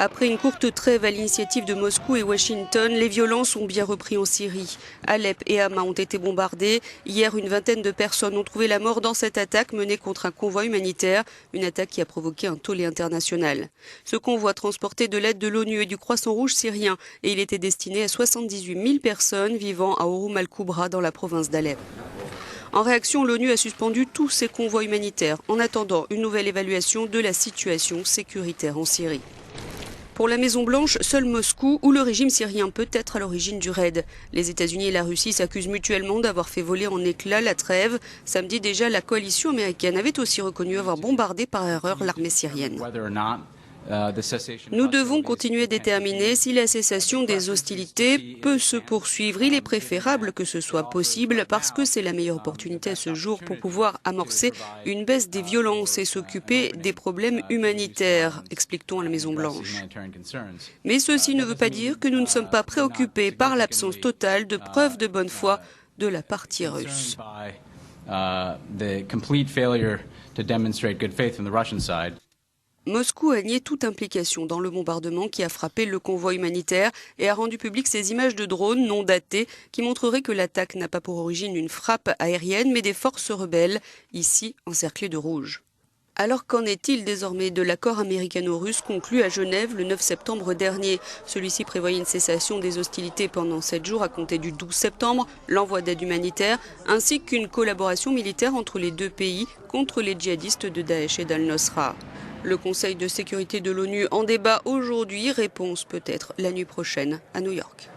Après une courte trêve à l'initiative de Moscou et Washington, les violences ont bien repris en Syrie. Alep et Hama ont été bombardés. Hier, une vingtaine de personnes ont trouvé la mort dans cette attaque menée contre un convoi humanitaire, une attaque qui a provoqué un tollé international. Ce convoi transportait de l'aide de l'ONU et du Croissant Rouge syrien et il était destiné à 78 000 personnes vivant à Ouroum al-Koubra dans la province d'Alep. En réaction, l'ONU a suspendu tous ses convois humanitaires en attendant une nouvelle évaluation de la situation sécuritaire en Syrie. Pour la Maison-Blanche, seul Moscou ou le régime syrien peut être à l'origine du raid. Les États-Unis et la Russie s'accusent mutuellement d'avoir fait voler en éclats la trêve. Samedi déjà, la coalition américaine avait aussi reconnu avoir bombardé par erreur l'armée syrienne. Nous devons continuer à déterminer si la cessation des hostilités peut se poursuivre. Il est préférable que ce soit possible parce que c'est la meilleure opportunité à ce jour pour pouvoir amorcer une baisse des violences et s'occuper des problèmes humanitaires, explique-t-on à la Maison-Blanche. Mais ceci ne veut pas dire que nous ne sommes pas préoccupés par l'absence totale de preuves de bonne foi de la partie russe. Moscou a nié toute implication dans le bombardement qui a frappé le convoi humanitaire et a rendu public ces images de drones non datées qui montreraient que l'attaque n'a pas pour origine une frappe aérienne mais des forces rebelles, ici encerclées de rouge. Alors qu'en est-il désormais de l'accord américano-russe conclu à Genève le 9 septembre dernier? Celui-ci prévoyait une cessation des hostilités pendant 7 jours à compter du 12 septembre, l'envoi d'aide humanitaire, ainsi qu'une collaboration militaire entre les deux pays contre les djihadistes de Daesh et d'Al-Nosra. Le Conseil de sécurité de l'ONU en débat aujourd'hui, réponse peut-être la nuit prochaine à New York.